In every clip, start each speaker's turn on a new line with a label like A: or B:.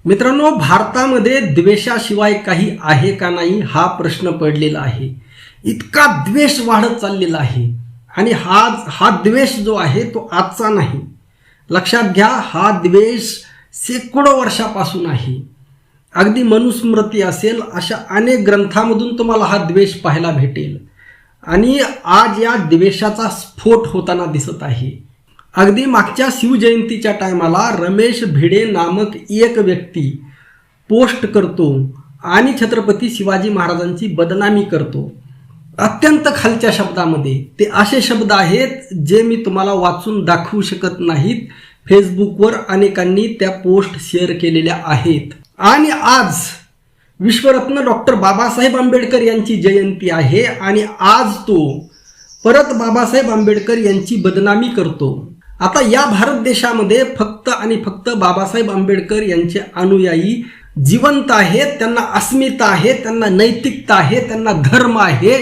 A: मित्रांनो, भारतामध्ये द्वेषाशिवाय काही आहे का नाही हा प्रश्न पडलेला आहे. इतका द्वेष वाढत चाललेला आहे आणि हा द्वेष जो आहे तो आजचा नाही. लक्षात घ्या, हा द्वेष शेकडो वर्षापासून आहे. अगदी मनुस्मृती असेल अशा अनेक ग्रंथांमधून तुम्हाला हा द्वेष पाहायला भेटेल आणि आज या द्वेषाचा स्फोट होताना दिसत आहे. अगदी मागच्या शिवजयंतीच्या टायमाला रमेश भिडे नामक एक व्यक्ती पोस्ट करतो आणि छत्रपती शिवाजी महाराजांची बदनामी करतो अत्यंत खालच्या शब्दामध्ये. ते असे शब्द आहेत जे मी तुम्हाला वाचून दाखवू शकत नाहीत. फेसबुकवर अनेकांनी त्या पोस्ट शेअर केलेल्या आहेत. आणि आज विश्वरत्न डॉक्टर बाबासाहेब आंबेडकर यांची जयंती आहे आणि आज तो परत बाबासाहेब आंबेडकर यांची बदनामी करतो. आता या भारत देशामध्ये फक्त आणि फक्त बाबासाहेब आंबेडकर यांचे अनुयायी जिवंत आहेत. त्यांना अस्मिता आहे, त्यांना नैतिकता आहे, त्यांना धर्म आहे.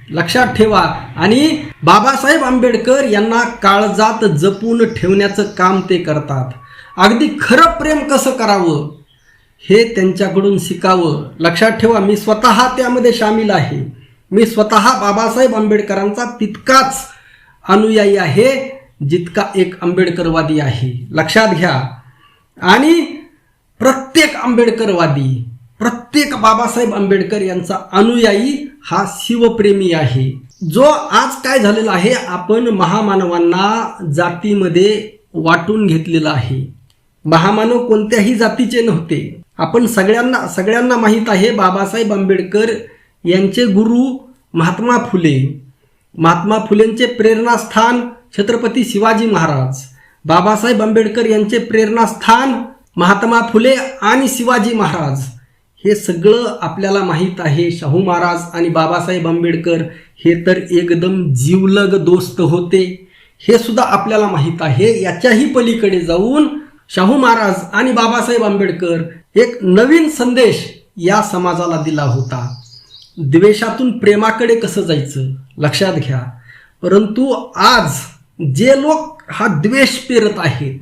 A: लक्षात ठेवा. आणि बाबासाहेब आंबेडकर यांना काळजात जपून ठेवण्याचं काम ते करतात. अगदी खरं प्रेम कसं करावं हे त्यांच्याकडून शिकावं. लक्षात ठेवा, मी स्वतः त्यामध्ये सामील आहे. मी स्वतः बाबासाहेब आंबेडकरांचा तितकाच अनुयायी आहे जितका एक आंबेडकरवादी आहे. लक्षात घ्या. आणि प्रत्येक आंबेडकरवादी, प्रत्येक बाबासाहेब आंबेडकर यांचा अनुयायी हा शिवप्रेमी आहे. जो आज काय झालेला आहे, आपण महामानवांना जातीमध्ये वाटून घेतलेलं आहे. महामानव कोणत्याही जातीचे नव्हते. आपण सगळ्यांना माहीत आहे बाबासाहेब आंबेडकर यांचे गुरु महात्मा फुले, महात्मा फुलेंचे प्रेरणास्थान छत्रपती शिवाजी महाराज, बाबासाहेब आंबेडकर यांचे प्रेरणास्थान महात्मा फुले आणि शिवाजी महाराज. हे सगळं आपल्याला माहीत आहे. शाहू महाराज आणि बाबासाहेब आंबेडकर हे तर एकदम जीवलग दोस्त होते, हे सुद्धा आपल्याला माहीत आहे. याच्याही पलीकडे जाऊन शाहू महाराज आणि बाबासाहेब आंबेडकर एक नवीन संदेश या समाजाला दिला होता. द्वेषातून प्रेमाकडे कसं जायचं लक्षात घ्या. परंतु आज जे लोक हा द्वेष पेरत आहेत,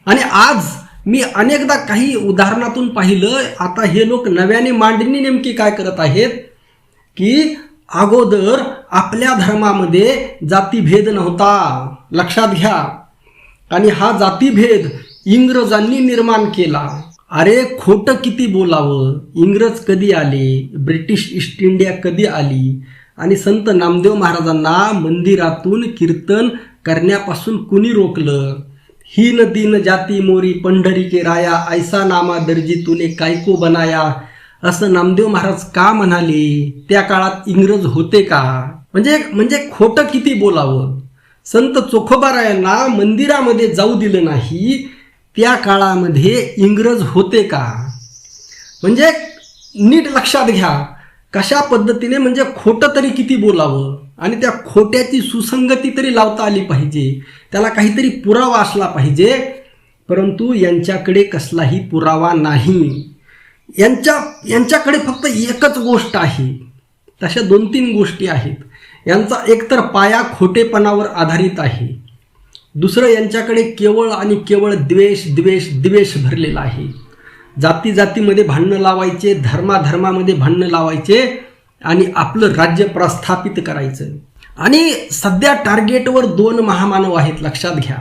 A: आणि आज मी अनेकदा काही उदाहरणातून पाहिलं, आता हे लोक नव्याने मांडणी नेमकी काय करत आहेत की अगोदर आपल्या धर्मामध्ये जातीभेद नव्हता. लक्षात घ्या. आणि हा जातीभेद इंग्रजांनी निर्माण केला. अरे खोटं किती बोलावं. इंग्रज कधी आले, ब्रिटिश ईस्ट इंडिया कधी आली, आणि संत नामदेव महाराजांना मंदिरातून कीर्तन करण्यापासून कुणी रोकलं? हीन दीन जाती मोरी पंढरी के राया, ऐसा नामा दर्जी तुने कायको बनाया, असं नामदेव महाराज का म्हणाले? त्या काळात इंग्रज होते का? म्हणजे खोटं किती बोलावं. संत चोखोबारायांना मंदिरामध्ये जाऊ दिलं नाही, त्या काळामध्ये इंग्रज होते का? म्हणजे नीट लक्षात घ्या कशा पद्धतीने, म्हणजे खोटं तरी किती बोलावं आणि त्या खोट्याची सुसंगती तरी लावता आली पाहिजे, त्याला काहीतरी पुरावा असला पाहिजे. परंतु यांच्याकडे कसलाही पुरावा नाही. यांच्याकडे फक्त एकच गोष्ट आहे. तशा 2-3 गोष्टी आहेत. यांचा एकतर पाया खोटेपणावर आधारित आहे. दुसरं, यांच्याकडे केवळ आणि केवळ द्वेष द्वेष द्वेष भरलेला आहे. जाती जातीमध्ये भांडणं लावायचे, धर्माधर्मामध्ये भांडणं लावायचे आणि आपलं राज्य प्रस्थापित करायचं. आणि सध्या टार्गेटवर 2 महामानव आहेत. लक्षात घ्या.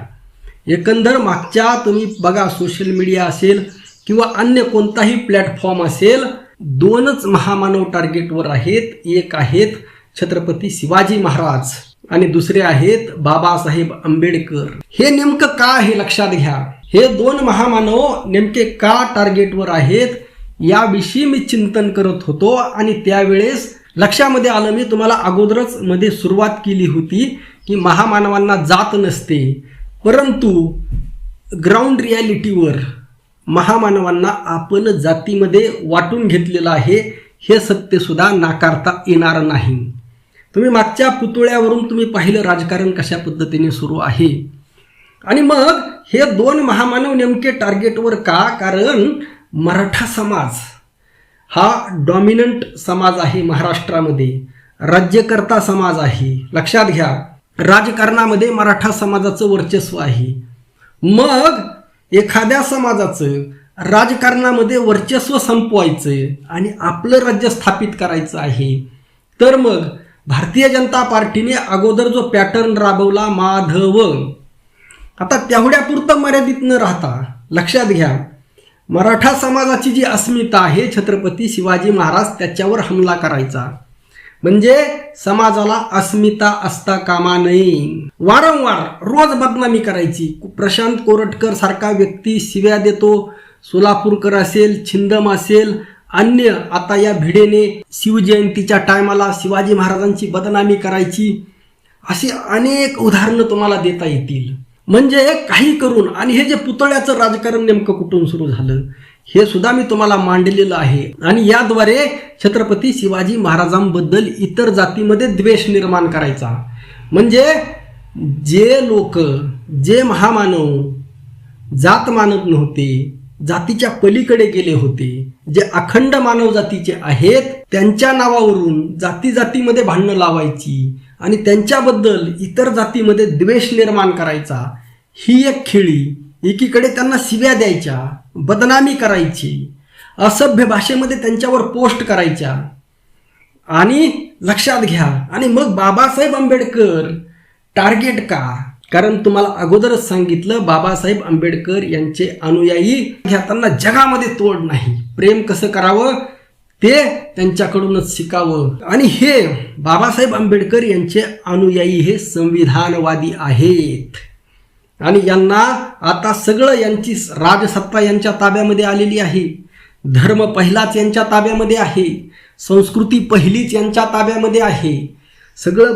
A: एकंदर मागच्या तुम्ही बघा, सोशल मीडिया असेल किंवा अन्य कोणताही प्लॅटफॉर्म असेल, 2च महामानव टार्गेटवर आहेत. एक आहेत छत्रपती शिवाजी महाराज आणि दुसरे आहेत बाबासाहेब आंबेडकर. हे नेमकं का आहे लक्षात घ्या. हे 2 महामानव नेमके का टार्गेटवर आहेत याविषयी मी चिंतन करत होतो आणि त्यावेळेस लक्षामध्ये आलं, मी तुम्हाला अगोदरच मध्ये सुरुवात केली होती की महामानवांना जात नसते, परंतु ग्राउंड रियालिटीवर महामानवांना आपण जातीमध्ये वाटून घेतलेलं आहे. हे सत्य सुद्धा नाकारता येणार नाही. तुम्ही मागच्या पुतळ्यावरून तुम्ही पाहिलं राजकारण कशा पद्धतीने सुरू आहे. आणि मग हे 2 महामानव नेमके टार्गेटवर का? कारण मराठा समाज हा डॉमिनंट समाज आहे महाराष्ट्रामध्ये, राज्यकर्ता समाज आहे. लक्षात घ्या. राजकारणामध्ये मराठा समाजाचं वर्चस्व आहे. मग एखाद्या समाजाचं राजकारणामध्ये वर्चस्व संपवायचं आणि आपलं राज्य स्थापित करायचं आहे, तर मग भारतीय जनता पार्टीने अगोदर जो पॅटर्न राबवला माधव, आता तेवढ्यापुरतं मर्यादित न राहता लक्षात घ्या, मराठा समाजाची जी अस्मिता आहे, छत्रपती शिवाजी महाराज त्याच्यावर हमला करायचा, म्हणजे समाजाला अस्मिता असता कामा नये. वारंवार रोज बदनामी करायची. प्रशांत कोरटकर सारखा व्यक्ती शिव्या देतो, सोलापूरकर असेल, छिंदम असेल, अन्य आता या भिडेने शिवजयंतीच्या टायमाला शिवाजी महाराजांची बदनामी करायची, अशी अनेक उदाहरणं तुम्हाला देता येतील. म्हणजे काही करून, आणि हे जे पुतळ्याचं राजकारण नेमकं कुठून सुरू झालं हे सुद्धा मी तुम्हाला मांडलेलं आहे. आणि याद्वारे छत्रपती शिवाजी महाराजांबद्दल इतर जातीमध्ये द्वेष निर्माण करायचा. म्हणजे जे लोक, जे महामानव जात मानत नव्हते, जातीच्या पलीकडे गेले होते, जे अखंड मानव जातीचे आहेत, त्यांच्या नावावरून जाती जातीमध्ये भांडणं लावायची आणि त्यांच्याबद्दल इतर जातीमध्ये द्वेष निर्माण करायचा, ही एक खेळी. एकीकडे त्यांना शिव्या द्यायच्या, बदनामी करायची, असभ्य भाषेमध्ये त्यांच्यावर पोस्ट करायच्या. आणि लक्षात घ्या, आणि मग बाबासाहेब आंबेडकर टार्गेट का? कारण तुम्हाला अगोदरच सांगितलं, बाबासाहेब आंबेडकर यांचे अनुयायी त्यांना जगामध्ये तोड नाही, प्रेम कसं करावं ते त्यांच्याकडूनच शिकावं. आणि हे बाबासाहेब आंबेडकर यांचे अनुयायी हे संविधानवादी आहेत आणि यांना आता सगळं, यांची राजसत्ता यांच्या ताब्यामध्ये आलेली आहे, धर्म पहिलाच यांच्या ताब्यामध्ये आहे, संस्कृती पहिलीच यांच्या ताब्यामध्ये आहे, सगळं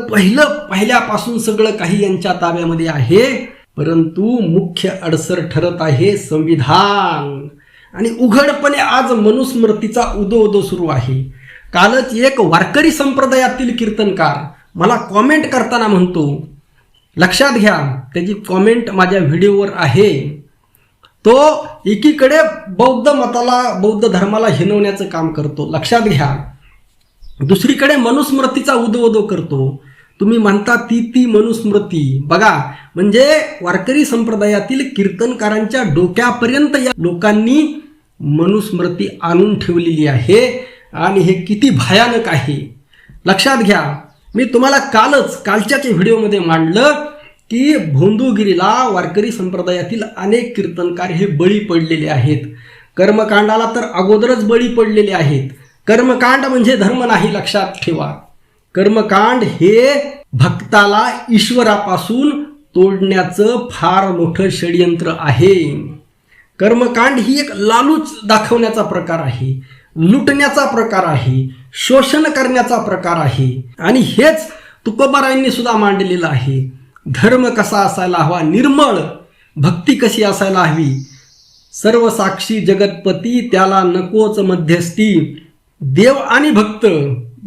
A: पहिल्यापासून सगळं काही यांच्या ताब्यामध्ये आहे. परंतु मुख्य अडसर ठरत आहे संविधान. आणि उघडपणे आज मनुस्मृतीचा उदो सुरू आहे. कालच एक वारकरी संप्रदायातील कीर्तनकार मला कॉमेंट करताना म्हणतो, लक्षात घ्या, त्याची कॉमेंट माझ्या व्हिडिओवर आहे, तो एकीकडे बौद्ध धर्माला हिनवण्याचं काम करतो, लक्षात घ्या, दुसरीकडे मनुस्मृतीचा उदो करतो. तुम्ही म्हणता ती मनुस्मृती बघा, म्हणजे वारकरी संप्रदायातील कीर्तनकारांच्या डोक्यापर्यंत या लोकांनी मनुस्मृती आणून ठेवलेली आहे आणि हे किती भयानक आहे लक्षात घ्या. मी तुम्हाला कालच्याच व्हिडिओमध्ये मांडलं की भोंदूगिरीला वारकरी संप्रदायातील अनेक कीर्तनकार हे बळी पडलेले आहेत. कर्मकांडाला तर अगोदरच बळी पडलेले आहेत. कर्मकांड म्हणजे धर्म नाही, लक्षात ठेवा. कर्मकांड हे भक्ताला ईश्वरापासून तोडण्याचं फार मोठं षडयंत्र आहे. कर्मकांड ही एक लालूच दाखवण्याचा प्रकार आहे, लुटण्याचा प्रकार आहे, शोषण करण्याचा प्रकार आहे. आणि हेच तुकोबारायांनी सुद्धा मांडलेलं आहे. धर्म कसा असायला हवा, निर्मळ भक्ती कशी असायला हवी, सर्व साक्षी जगतपती त्याला नकोच मध्यस्थी, देव आणि भक्त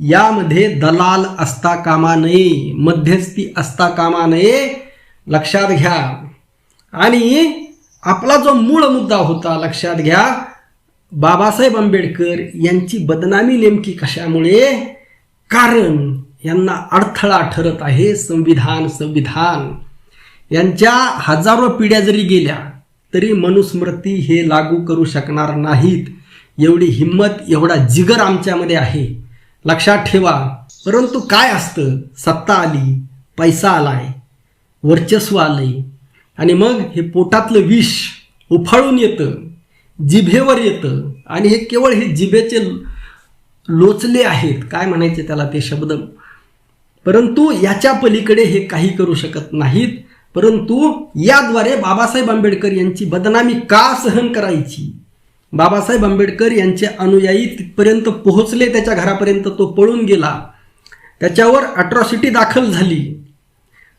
A: यामध्ये दलाल असता कामा नये, मध्यस्थी असता कामा नये, लक्षात घ्या. आणि आपला जो मूळ मुद्दा होता, लक्षात घ्या, बाबासाहेब आंबेडकर यांची बदनामी नेमकी कशामुळे? कारण यांना अडथळा ठरत आहे संविधान. यांच्या हजारो पिढ्या जरी गेल्या तरी मनुस्मृती हे लागू करू शकणार नाहीत. एवढी हिम्मत, एवढा जिगर आमच्यामध्ये आहे, लक्षात ठेवा. परंतु काय असतं, सत्ता आली, पैसा आलाय, वर्चस्व आलंय, आणि मग हे पोटातलं विष उफाळून येतं, जिभेवर येतं. आणि हे केवळ हे जिभेचे लोचले आहेत, काय म्हणायचे त्याला ते शब्द, परंतु याच्या पलीकडे हे काही करू शकत नाहीत. परंतु याद्वारे बाबासाहेब आंबेडकर यांची बदनामी का सहन करायची? बाबासाहेब आंबेडकर यांचे अनुयायी तिथपर्यंत पोहोचले, त्याच्या घरापर्यंत तो पळून गेला, त्याच्यावर अट्रॉसिटी दाखल झाली.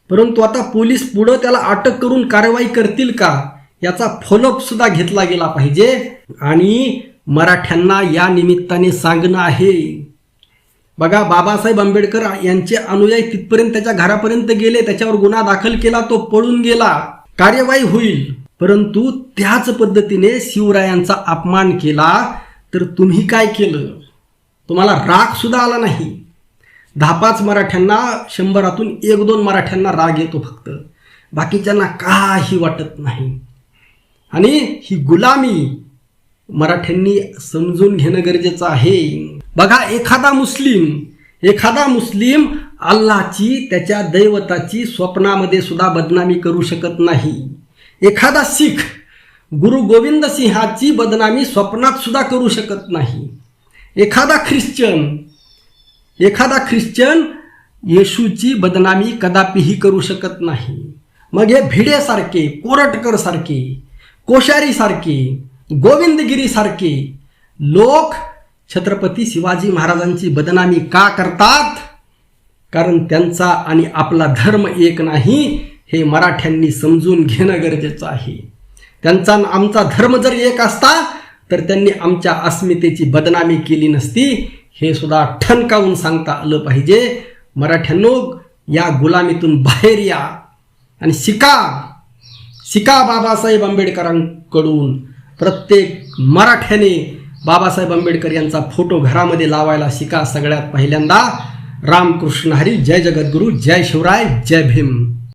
A: परंतु आता पोलीस पुढं त्याला अटक करून कारवाई करतील का, याचा फॉलोअप सुद्धा घेतला गेला पाहिजे. आणि मराठ्यांना या निमित्ताने सांगणं आहे, बघा, बाबासाहेब आंबेडकर यांचे अनुयायी तिथपर्यंत त्याच्या घरापर्यंत गेले, त्याच्यावर गुन्हा दाखल केला, तो पळून गेला, कार्यवाही होईल. परंतु त्याच पद्धतीने शिवरायांचा अपमान केला तर तुम्ही काय केलं? तुम्हाला राग सुद्धा आला नाही. 10-5 मराठ्यांना, 100रातून 1-2 मराठ्यांना राग येतो फक्त, बाकीच्यांना काही वाटत नाही. आणि ही गुलामी मराठ्यांनी समजून घेणं गरजेचं आहे. बघा, एखादा मुस्लिम अल्लाची, त्याच्या दैवताची स्वप्नामध्ये सुद्धा बदनामी करू शकत नाही. एखादा शीख गुरु गोविंद सिंहाची बदनामी स्वप्नात सुद्धा करू शकत नाही. एखादा ख्रिश्चन येशूची बदनामी कदापिही करू शकत नाही. मग हे भिडेसारखे, कोरटकरसारखे, कोश्यारीसारखे, गोविंदगिरीसारखे लोक छत्रपती शिवाजी महाराजांची बदनामी का करतात? कारण त्यांचा आणि आपला धर्म एक नाही, हे मराठ्यांनी समजून घेणं गरजेचं आहे. त्यांचा आमचा धर्म जर एक असता तर त्यांनी आमच्या अस्मितेची बदनामी केली नसती, हे सुद्धा ठणकावून सांगता आलं पाहिजे. मराठ्यांनो, या गुलामीतून बाहेर या आणि शिका बाबासाहेब आंबेडकरांकडून. प्रत्येक मराठ्याने बाबासाहेब आंबेडकर यांचा फोटो घरामध्ये लावायला शिका. सगळ्यात पहिल्यांदा. रामकृष्ण हरी. जय जगद्गुरू. जय शिवराय. जय भीम.